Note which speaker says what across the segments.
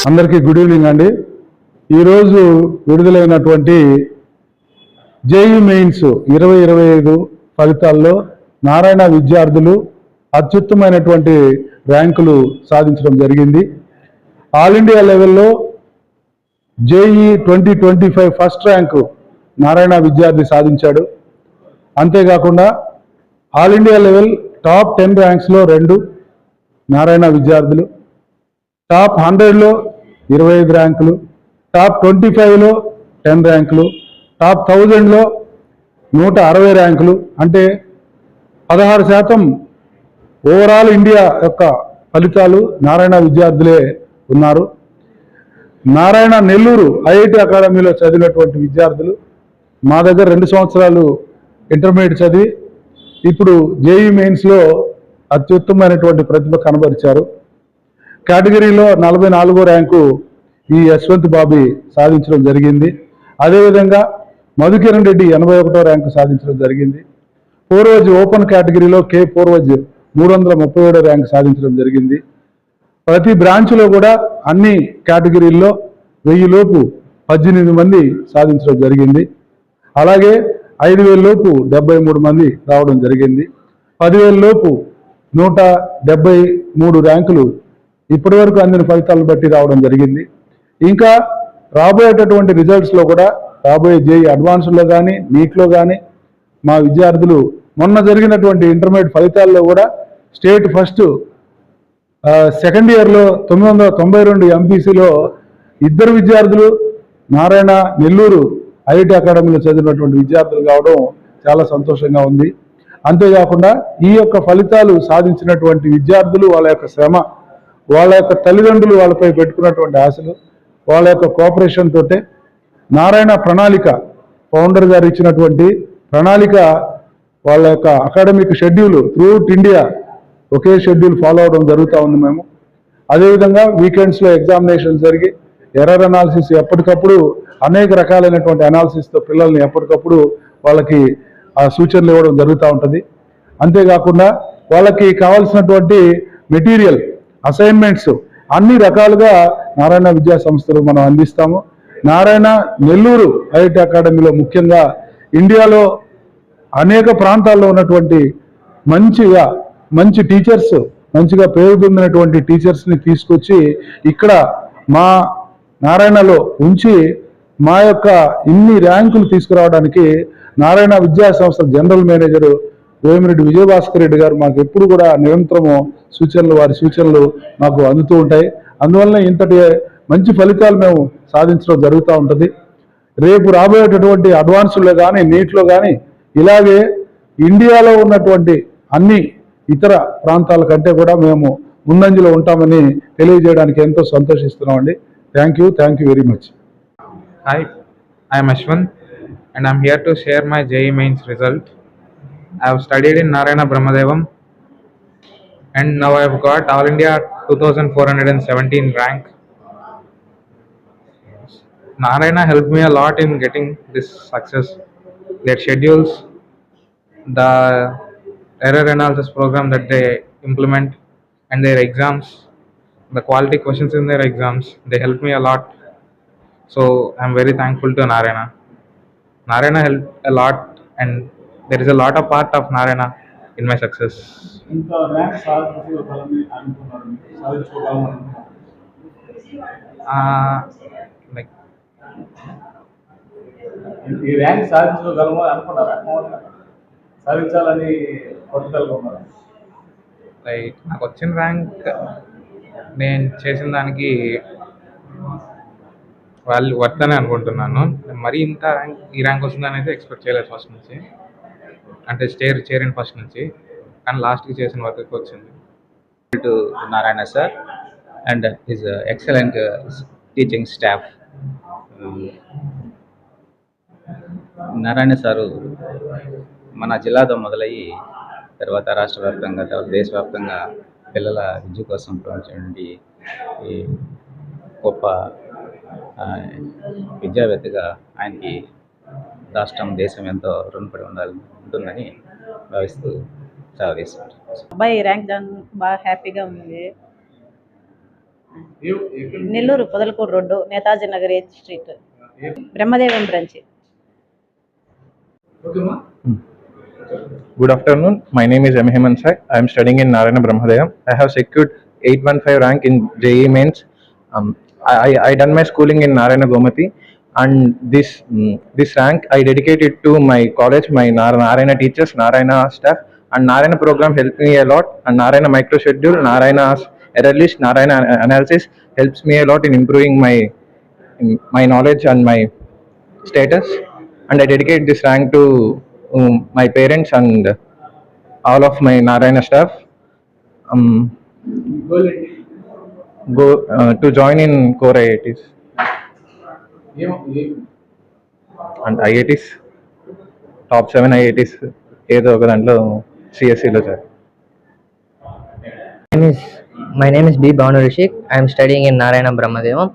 Speaker 1: అందరికీ good evening అండి. ఈరోజు విడుదలైనటువంటి జేఈ మెయిన్స్ 2025 ఫలితాల్లో నారాయణ విద్యార్థులు అత్యుత్తమైనటువంటి ర్యాంకులు సాధించడం జరిగింది. ఆల్ ఇండియా లెవెల్లో జేఈ 2025 ఫస్ట్ ర్యాంకు నారాయణ విద్యార్థి సాధించాడు. అంతేకాకుండా all India level top 10 ర్యాంక్స్లో 2 Narayana విద్యార్థులు, టాప్ 100లో 25 ర్యాంకులు, టాప్ 25లో 10 ర్యాంకులు, టాప్ 1000లో 160 ర్యాంకులు, అంటే 16% ఓవరాల్ ఇండియా యొక్క ఫలితాలు నారాయణ విద్యార్థులే ఉన్నారు. నారాయణ నెల్లూరు ఐఐటి అకాడమీలో చదివినటువంటి విద్యార్థులు మా దగ్గర 2 సంవత్సరాలు ఇంటర్మీడియట్ చదివి ఇప్పుడు జేఈ మెయిన్స్లో అత్యుత్తమైనటువంటి ప్రతిభ కనబరిచారు. కేటగిరీలో 44వ ర్యాంకు ఈ యశ్వంత్ బాబీ సాధించడం జరిగింది. అదేవిధంగా మధుకిరణ్ రెడ్డి 81వ ర్యాంకు సాధించడం జరిగింది. పూర్వజ్ ఓపెన్ కేటగిరీలో కే పూర్వజ్ 337వ ర్యాంకు సాధించడం జరిగింది. ప్రతి బ్రాంచ్లో కూడా అన్ని కేటగిరీల్లో 1000 లోపు 18 మంది సాధించడం జరిగింది. అలాగే 5000 లోపు 73 మంది రావడం జరిగింది. 10,000 లోపు 173 ర్యాంకులు ఇప్పటి వరకు అందిన ఫలితాలను బట్టి రావడం జరిగింది. ఇంకా రాబోయేటటువంటి రిజల్ట్స్లో కూడా రాబోయే జేఈ అడ్వాన్స్లో కానీ నీట్లో కానీ మా విద్యార్థులు మొన్న జరిగినటువంటి ఇంటర్మీడియట్ ఫలితాల్లో కూడా స్టేట్ ఫస్ట్ సెకండ్ ఇయర్లో 992 ఎంపీసీలో 2 విద్యార్థులు నారాయణ నెల్లూరు ఐఐటి అకాడమీలో చదివినటువంటి విద్యార్థులు కావడం చాలా సంతోషంగా ఉంది. అంతేకాకుండా ఈ యొక్క ఫలితాలు సాధించినటువంటి విద్యార్థులు వాళ్ళ యొక్క శ్రమ, వాళ్ళ యొక్క తల్లిదండ్రులు వాళ్ళపై పెట్టుకున్నటువంటి ఆశలు, వాళ్ళ యొక్క కోఆపరేషన్ తోటే నారాయణ ప్రణాళిక ఫౌండర్ గారు ఇచ్చినటువంటి ప్రణాళిక, వాళ్ళ యొక్క అకాడమిక్ షెడ్యూల్ త్రూఅవుట్ ఇండియా ఒకే షెడ్యూల్ ఫాలో అవడం జరుగుతూ ఉంది. మేము అదేవిధంగా వీకెండ్స్లో ఎగ్జామినేషన్ జరిగి ఎర్రర్ అనాలిసిస్ ఎప్పటికప్పుడు అనేక రకాలైనటువంటి అనాలిసిస్తో పిల్లల్ని ఎప్పటికప్పుడు వాళ్ళకి ఆ సూచనలు ఇవ్వడం జరుగుతూ ఉంటుంది. అంతేకాకుండా వాళ్ళకి కావాల్సినటువంటి మెటీరియల్, అసైన్మెంట్స్ అన్ని రకాలుగా నారాయణ విద్యా సంస్థలు మనం అందిస్తాము. నారాయణ నెల్లూరు ఐఐటి అకాడమీలో ముఖ్యంగా ఇండియాలో అనేక ప్రాంతాల్లో ఉన్నటువంటి మంచి టీచర్స్, మంచిగా పేరు పొందినటువంటి టీచర్స్ని తీసుకొచ్చి ఇక్కడ మా నారాయణలో ఉంచి మా యొక్క ఇన్ని ర్యాంకులు తీసుకురావడానికి నారాయణ విద్యా సంస్థ జనరల్ మేనేజరు వేమిరెడ్డి విజయభాస్కర్ రెడ్డి గారు మాకు ఎప్పుడు కూడా నిరంతరము వారి సూచనలు మాకు అందుతూ ఉంటాయి. అందువల్ల ఇంతటి మంచి ఫలితాలు మేము సాధించడం జరుగుతూ ఉంటుంది. రేపు రాబోయేటటువంటి అడ్వాన్స్లో కానీ నీట్లో కానీ ఇలాగే ఇండియాలో ఉన్నటువంటి అన్ని ఇతర ప్రాంతాల కంటే కూడా మేము ముందంజలో ఉంటామని తెలియజేయడానికి ఎంతో సంతోషిస్తున్నామండి. Thank you very much.
Speaker 2: Hi, I am Ashwin and I am here to share my JEE Mains result. I have studied in Narayana Brahmadevam and now I have got All India 2417 rank. Narayana helped me a lot in getting this success. Their schedules, the error analysis program that they implement, and their exams, the quality questions in their exams, they helped me a lot. So I am very thankful to Narayana. Narayana helped a lot and there is a lot of part of Narayana in my success. Like
Speaker 3: ఈ rank సాధించగలమో అనుకున్నారా? సాధించాలని పట్టుదలగా ఉన్నారా?
Speaker 2: Like నాకు వచ్చిన rank నేను చేసిన దానికి వాళ్ళు వర్త్ అని అనుకుంటున్నాను. మరీ ఇంత ఈ ర్యాంక్ వస్తుందని అయితే ఎక్స్పెక్ట్ చేయలేదు ఫస్ట్ నుంచి, అంటే చేరిన ఫస్ట్ నుంచి, కానీ లాస్ట్కి చేసిన వర్క్ వచ్చింది.
Speaker 4: To Narayana sir and his excellent teaching staff. Narayana sir మన జిల్లాతో మొదలయ్యి తర్వాత రాష్ట్ర వ్యాప్తంగా, తర్వాత దేశవ్యాప్తంగా పిల్లల విద్య కోసం ప్రవహించినటువంటి ఈ గొప్ప విద్యావేత్తగా ఆయనకి రాష్ట్రం, దేశం ఎంతో రుణపడి ఉంటుందని భావిస్తూ సెలవు తీసుకుంటాను.
Speaker 5: అబ్బాయి ర్యాంక్ బాగా హ్యాపీగా ఉంది. Nellore Podalakuru road, Netaji Nagar 8th street, Brahmadevam branch.
Speaker 3: ఓకేమా?
Speaker 6: Good afternoon. My name is M. Hemant Sai. I am studying in Narayana Brahmadeyam. I have secured 815 rank in JEE Mains. I done my schooling in Narayana Gomati, and this rank I dedicated to my college, my Narayana teachers, Narayana staff, and Narayana program helped me a lot. And Narayana micro schedule, Narayana's error list, Narayana analysis helps me a lot in improving my knowledge and my status. And I dedicate this rank to my parents and all of my Narayana staff.
Speaker 3: Goal ఏంటి?
Speaker 6: Go to join in core IITs
Speaker 3: ఏం
Speaker 6: and IITs, top 7 IITs ఏదో ఒక దాంట్లో CSEలో sir.
Speaker 7: My name is B. Bhavanu Rishik. I am studying in Narayana Brahmadevam.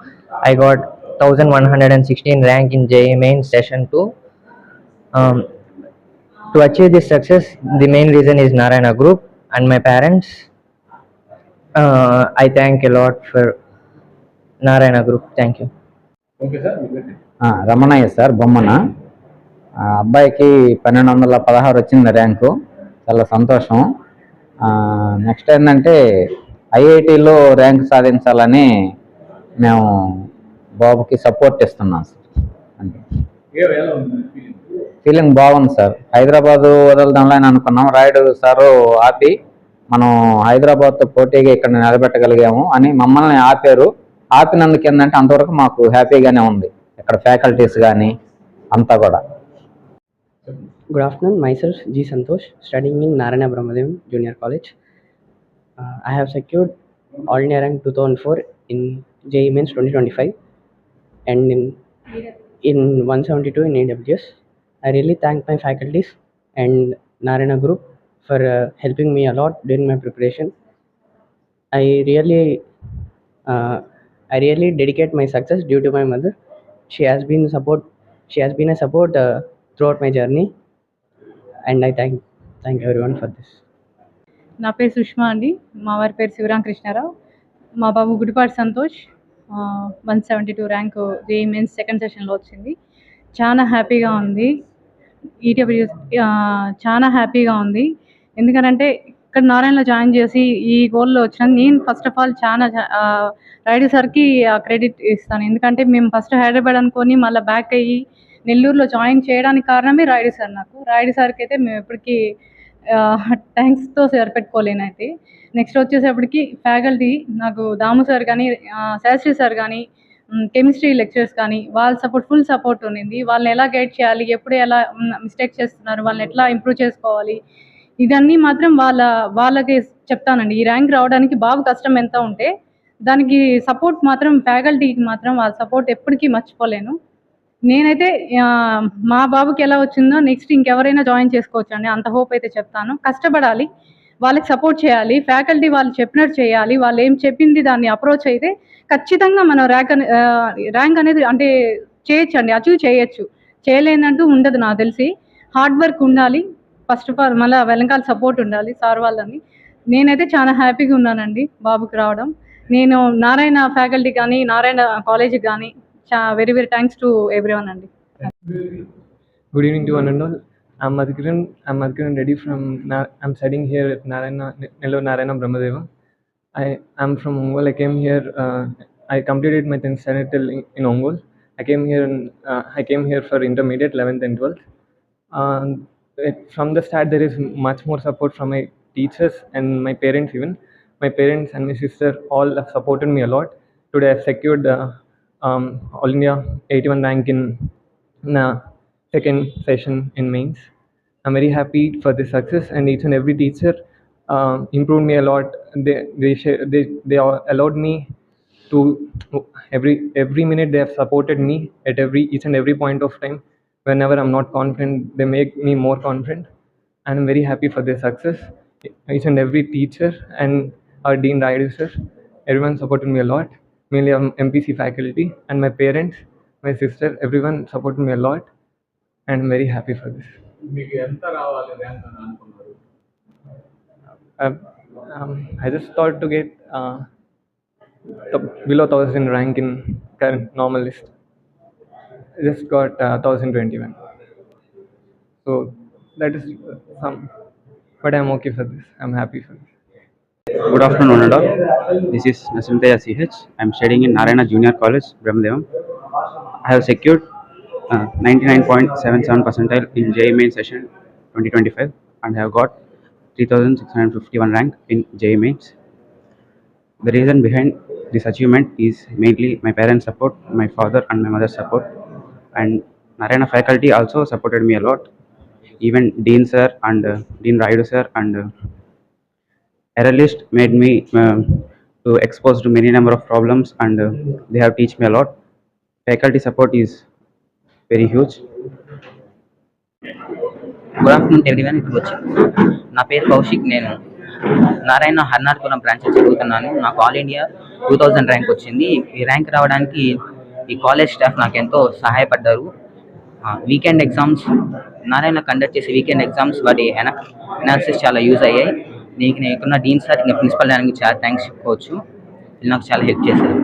Speaker 7: I got 1116 rank in JEE Mains Session 2. To achieve this success, the main reason is Narayana Group and my parents. I thank a lot for Narayana Group. Thank you.
Speaker 3: Okay sir, మీరు పెట్టండి.
Speaker 4: Ramanaiah sir, Bommana. అబ్బాయికి 1216 వచ్చింది rank, చాలా సంతోషం. Next ఏంటంటే ఐఐటిలో rank సాధించాలని మేము బాబుకి సపోర్ట్ ఇస్తున్నాం సార్. అంటే
Speaker 3: ఎలా ఉంది ఫీలింగ్?
Speaker 4: ఫీలింగ్ బాగుంది సార్. హైదరాబాదు వదలదాంలో అని అనుకున్నాం, రాయుడు సారు ఆపి మనం హైదరాబాద్తో పోటీగా ఇక్కడ నిలబెట్టగలిగాము అని మమ్మల్ని ఆపారు. ఆపినందుకు ఏంటంటే అంతవరకు మాకు హ్యాపీగానే ఉంది, ఇక్కడ ఫ్యాకల్టీస్ కానీ అంతా కూడా.
Speaker 8: Good afternoon, myself G. Santosh, studying in Narayana Brahmadevam Junior College. I have secured All India Rank 2004 in JEE Mains 2025 and in 172 in AWS. I really thank my faculties and Narayana Group for helping me a lot during my preparation. I really dedicate my success due to my mother. She has been a support throughout my journey, and I thank everyone for this.
Speaker 9: నా పేరు సుష్మా అండి. మా వారి పేరు శివరామకృష్ణారావు. మా బాబు Gudipati Santosh 172 rank JEE Mains second సెషన్లో వచ్చింది. చాలా హ్యాపీగా ఉంది. ఈడబ్ల్యూఎస్ చాలా హ్యాపీగా ఉంది. ఎందుకనంటే ఇక్కడ నారాయణలో జాయిన్ చేసి ఈ గోల్లో వచ్చిన నేను ఫస్ట్ ఆఫ్ ఆల్ చాలా రాయుడు సార్కి క్రెడిట్ ఇస్తాను. ఎందుకంటే మేము ఫస్ట్ హైదరాబాద్ అనుకొని మళ్ళీ బ్యాక్ అయ్యి నెల్లూరులో జాయిన్ చేయడానికి కారణమే రాయుడు సార్. రాయుడు సార్కి అయితే మేము ఎప్పటికీ థ్యాంక్స్తో సరిపెట్టుకోలేనైతే. నెక్స్ట్ వచ్చేసేపటికి ఫ్యాకల్టీ నాకు దాము సార్ కానీ, శాస్త్రి సార్ కానీ, కెమిస్ట్రీ లెక్చరర్స్ కానీ వాళ్ళ ఫుల్ సపోర్ట్ ఉన్నింది. వాళ్ళని ఎలా గైడ్ చేయాలి, ఎప్పుడు ఎలా మిస్టేక్స్ చేస్తున్నారు, వాళ్ళని ఎట్లా ఇంప్రూవ్ చేసుకోవాలి, ఇదన్నీ మాత్రం వాళ్ళకి చెప్తానండి. ఈ ర్యాంక్ రావడానికి బాబు కష్టం ఎంత ఉంటే దానికి సపోర్ట్ మాత్రం ఫ్యాకల్టీకి మాత్రం వాళ్ళ సపోర్ట్ ఎప్పటికీ మర్చిపోలేను. నేనైతే మా బాబుకి ఎలా వచ్చిందో నెక్స్ట్ ఇంకెవరైనా జాయిన్ చేసుకోవచ్చు అండి, అంత హోప్ అయితే చెప్తాను. కష్టపడాలి, వాళ్ళకి సపోర్ట్ చేయాలి, ఫ్యాకల్టీ వాళ్ళు చెప్పినట్టు చేయాలి. వాళ్ళు ఏం చెప్పింది దాన్ని అప్రోచ్ అయితే ఖచ్చితంగా మనం ర్యాంక్ అనేది అంటే చేయొచ్చు అండి, అచీవ్ చేయొచ్చు. చేయలేనంటూ ఉండదు నాకు తెలిసి. హార్డ్ వర్క్ ఉండాలి ఫస్ట్ ఆఫ్ ఆల్, మళ్ళీ వెనకాల సపోర్ట్ ఉండాలి సార్ వాళ్ళని. నేనైతే చాలా హ్యాపీగా ఉన్నానండి బాబుకి రావడం. నేను నారాయణ ఫ్యాకల్టీ కానీ నారాయణ కాలేజీకి కానీ very thanks to everyone అండి.
Speaker 10: Good evening to one and all. I'm Madhkiran Reddy from I'm studying here at Nellore Narayana Brahmadevam. I'm from Ongole. I came here. I completed my 10th standard till in Ongole. I came here for intermediate 11th and 12th. From the start, there is much more support from my teachers and my parents even. My parents and my sister all have supported me a lot. Today, I've secured All India 81 rank in second session in mains. I'm very happy for this success, and each and every teacher improved me a lot. They allowed me to every minute they have supported me at each and every point of time. Whenever I'm not confident, they make me more confident, and I'm very happy for their success. Each and every teacher and our Dean Raidu sir, everyone supported me a lot. Mainly MPC faculty and my parents, my sister, everyone supported me a lot, and I'm very happy for this.
Speaker 3: మీకు ఎంత రావాలి rank అని అనుకున్నారు?
Speaker 10: I just thought to get below 1000 rank in current normal list. I just got 1021. So that is some, but I'm okay for this. I'm happy for this.
Speaker 11: Good afternoon, all. This is Nasimtaya CH. I'm studying in Narayana Junior College, Brahmadevam. I have secured 99.77 percentile in JEE Main Session 2025 and have got 3651 rank in JEE Mains. The reason behind this achievement is mainly my parents' support, my father and my mother's support, and Narayana faculty also supported me a lot. Even Dean sir and Dean Raidu sir and error list made me to expose to many number of problems, and they have teach me a lot. Faculty support is very huge.
Speaker 12: Good afternoon everyone. ఇప్పుడు వచ్చి నా పేరు కౌశిక్. నేను నారాయణ హర్నాథపురం బ్రాంచ్లో చదువుతున్నాను. నాకు all India 2000 rank వచ్చింది. ఈ ర్యాంక్ రావడానికి ఈ కాలేజ్ స్టాఫ్ నాకు ఎంతో సహాయపడ్డారు. వీకెండ్ ఎగ్జామ్స్ నారాయణ కండక్ట్ చేసే వీకెండ్ ఎగ్జామ్స్ వాటి అనాలిసిస్ చాలా యూజ్ అయ్యాయి. నీకున్న డీన్ సార్ ఇంకా ప్రిన్సిపల్ దానికి చాలా థ్యాంక్స్ చెప్పుకోవచ్చు. వీళ్ళు నాకు చాలా హెల్ప్ చేశారు.